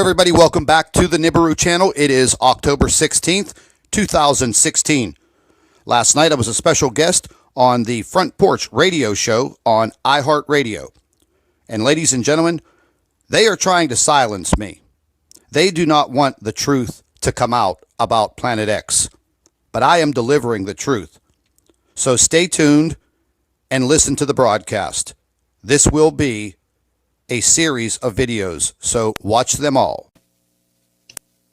everybody. Welcome back to the Nibiru channel. It is October 16th, 2016. Last night I was a special guest on the Front Porch Radio Show on iHeartRadio. And ladies and gentlemen, they are trying to silence me. They do not want the truth to come out about Planet X. But I am delivering the truth. So stay tuned and listen to the broadcast. This will be a series of videos, so watch them all.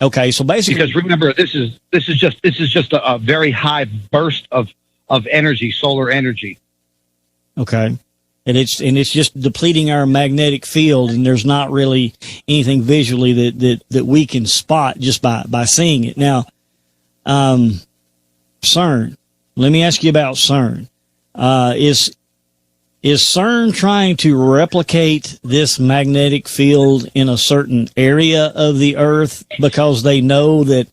Okay, so basically, because remember, this is just a very high burst of energy, solar energy. Okay, and it's just depleting our magnetic field, and there's not really anything visually that we can spot just by seeing it. Now, CERN. Let me ask you about CERN. Is CERN trying to replicate this magnetic field in a certain area of the Earth because they know that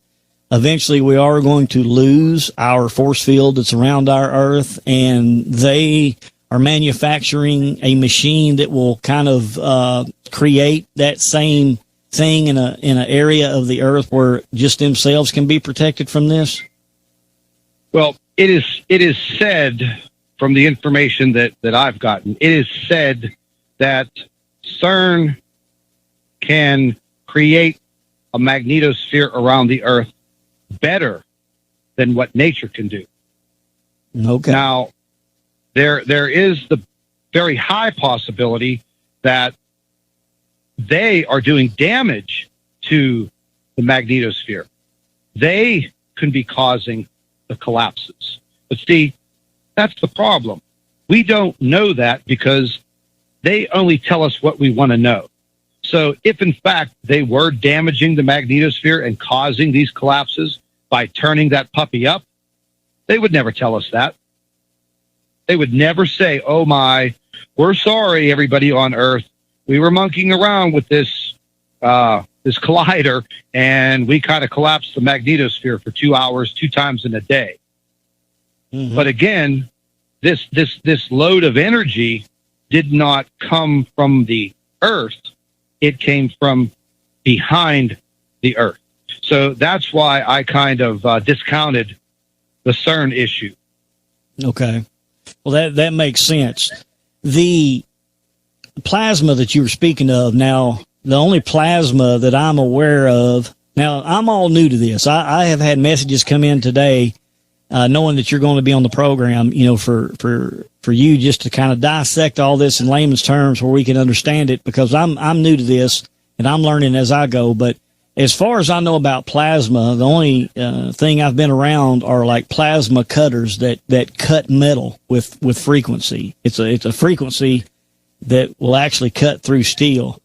eventually we are going to lose our force field that's around our Earth, and they are manufacturing a machine that will kind of create that same thing in an area of the Earth where just themselves can be protected from this? Well, it is said, from the information that I've gotten, it is said that CERN can create a magnetosphere around the Earth better than what nature can do. Okay. Now, there is the very high possibility that they are doing damage to the magnetosphere. They can be causing the collapses. But see, that's the problem. We don't know that because they only tell us what we want to know. So if in fact they were damaging the magnetosphere and causing these collapses by turning that puppy up, they would never tell us that. They would never say, oh my, we're sorry, everybody on Earth. We were monkeying around with this collider, and we kind of collapsed the magnetosphere for 2 hours, 2 times in a day. Mm-hmm. But again, this load of energy did not come from the Earth. It came from behind the Earth. So that's why I kind of discounted the CERN issue. Okay. Well, that makes sense. The plasma that you were speaking of, now, the only plasma that I'm aware of, now, I'm all new to this. I have had messages come in today knowing that you're going to be on the program, you know, for you just to kind of dissect all this in layman's terms where we can understand it, because I'm new to this and I'm learning as I go. But as far as I know about plasma, the only thing I've been around are like plasma cutters that cut metal with frequency. It's a frequency that will actually cut through steel.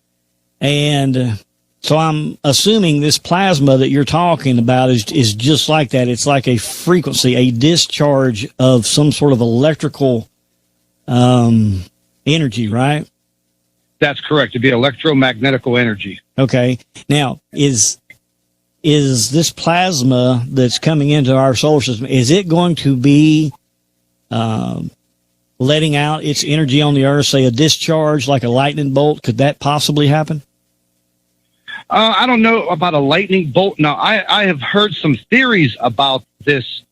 And so I'm assuming this plasma that you're talking about is just like that. It's like a frequency, a discharge of some sort of electrical energy, right? That's correct. It'd be electromagnetical energy. Okay. Now, is this plasma that's coming into our solar system, is it going to be letting out its energy on the Earth, say a discharge like a lightning bolt? Could that possibly happen? I don't know about a lightning bolt. Now, I have heard some theories about this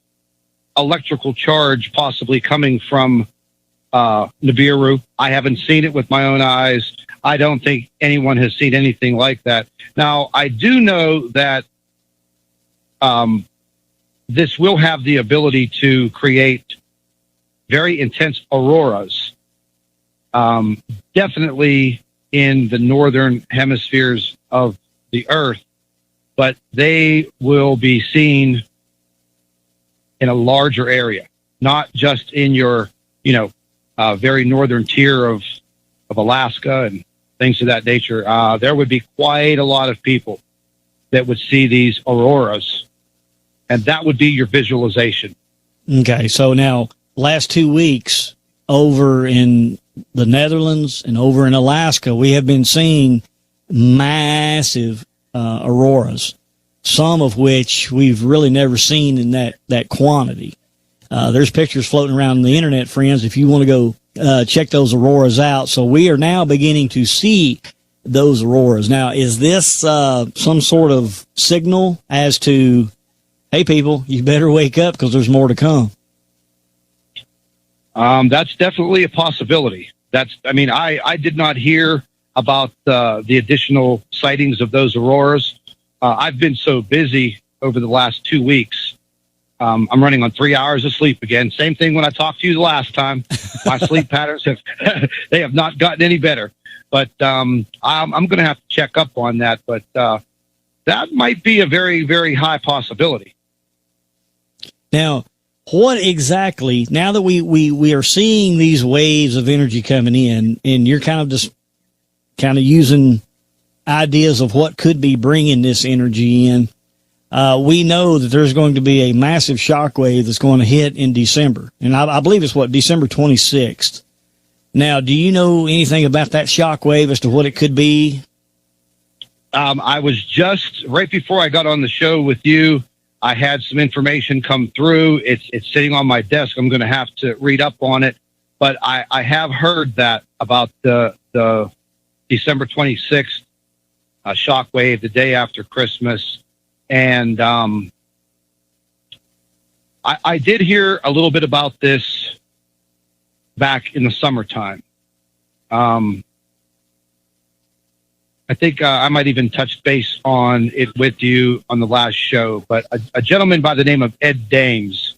electrical charge possibly coming from Nibiru. I haven't seen it with my own eyes. I don't think anyone has seen anything like that. Now, I do know that this will have the ability to create very intense auroras, definitely in the northern hemispheres of the Earth, but they will be seen in a larger area, not just in your, very northern tier of Alaska and things of that nature. There would be quite a lot of people that would see these auroras, and that would be your visualization. Okay, so now last 2 weeks over in the Netherlands and over in Alaska, we have been seeing massive auroras, some of which we've really never seen in that quantity. There's pictures floating around the internet, friends, if you want to go check those auroras out. So we are now beginning to see those auroras. Now, is this some sort of signal as to, hey, people, you better wake up because there's more to come? That's definitely a possibility. I did not hear about the additional sightings of those auroras. I've been so busy over the last 2 weeks. I'm running on 3 hours of sleep again. Same thing when I talked to you the last time. My sleep patterns they have not gotten any better. But I'm going to have to check up on that. But that might be a very, very high possibility. Now, what exactly, now that we are seeing these waves of energy coming in, and you're kind of using ideas of what could be bringing this energy in, we know that there's going to be a massive shock wave that's going to hit in December. And I believe it's December 26th. Now, do you know anything about that shock wave as to what it could be? I was just, right before I got on the show with you, I had some information come through. It's sitting on my desk. I'm going to have to read up on it. But I have heard that about the December 26th shock wave, the day after Christmas. And I did hear a little bit about this back in the summertime. I think I might even touch base on it with you on the last show. But a gentleman by the name of Ed Dames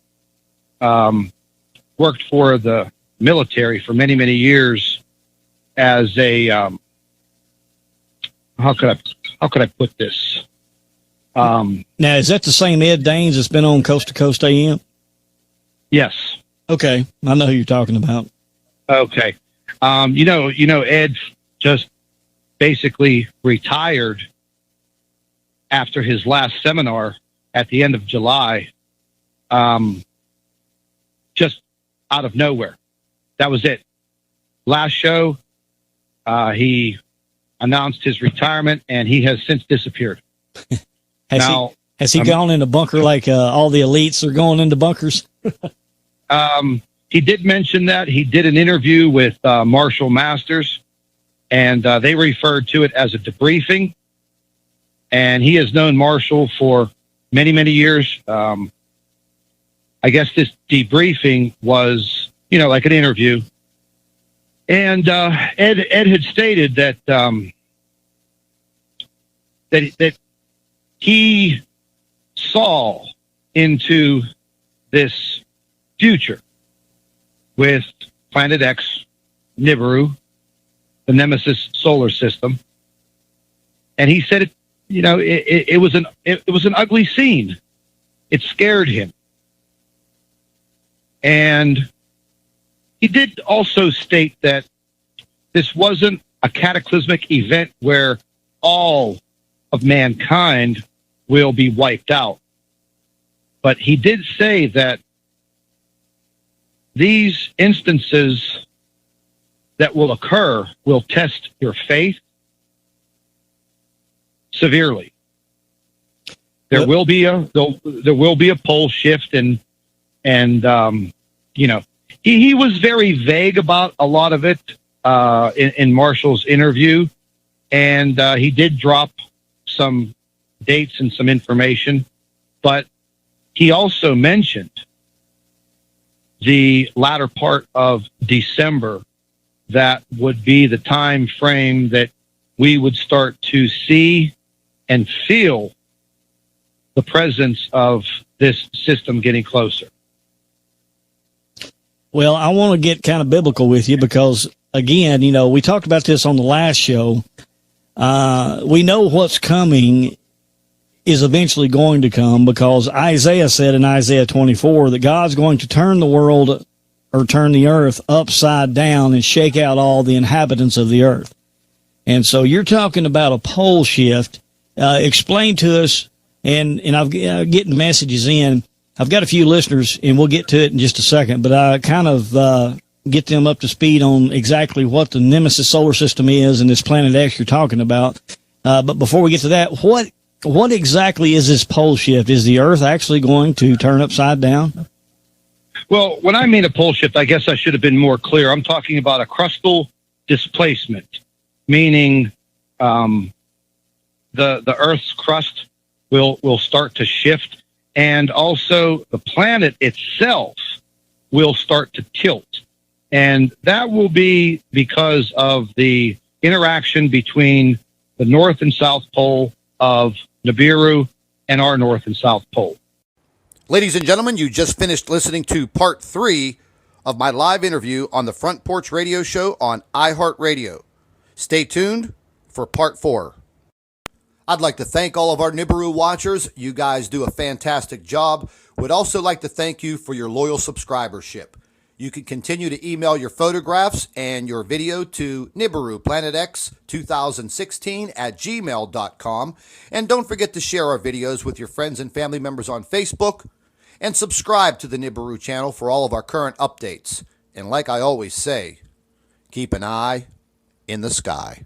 worked for the military for many, many years as a how could I put this? Now, is that the same Ed Danes that's been on Coast to Coast AM? Yes. Okay, I know who you're talking about. Okay. You know, Ed just basically retired after his last seminar at the end of July, just out of nowhere. That was it. Last show, he announced his retirement, and he has since disappeared. Has he gone in a bunker like all the elites are going into bunkers? He did mention that. He did an interview with Marshall Masters, and they referred to it as a debriefing. And he has known Marshall for many, many years. I guess this debriefing was, like an interview. And Ed had stated that that he saw into this future with Planet X, Nibiru, the Nemesis solar system, and he said it was an ugly scene. It scared him, and he did also state that this wasn't a cataclysmic event where all of mankind will be wiped out. But he did say that these instances that will occur will test your faith severely. There will be a pole shift, and he was very vague about a lot of it in Marshall's interview, and he did drop some dates and some information, but he also mentioned the latter part of December. That would be the time frame that we would start to see and feel the presence of this system getting closer. Well, I want to get kind of biblical with you because, again, we talked about this on the last show. We know what's coming is eventually going to come because Isaiah said in Isaiah 24 that God's going to turn the world or turn the earth upside down and shake out all the inhabitants of the earth. And so you're talking about a pole shift. Explain to us, and I'm getting messages in. I've got a few listeners, and we'll get to it in just a second, but I kind of get them up to speed on exactly what the Nemesis solar system is and this Planet X you're talking about. But before we get to that, what exactly is this pole shift? Is the earth actually going to turn upside down? Well, when I mean a pole shift, I guess I should have been more clear. I'm talking about a crustal displacement, meaning the Earth's crust will start to shift, and also the planet itself will start to tilt. And that will be because of the interaction between the North and South Pole of Nibiru and our North and South Pole. Ladies and gentlemen, you just finished listening to part 3 of my live interview on the Front Porch Radio Show on iHeartRadio. Stay tuned for part 4. I'd like to thank all of our Nibiru watchers. You guys do a fantastic job. Would also like to thank you for your loyal subscribership. You can continue to email your photographs and your video to NibiruPlanetX2016@gmail.com. And don't forget to share our videos with your friends and family members on Facebook. And subscribe to the Nibiru channel for all of our current updates. And like I always say, keep an eye in the sky.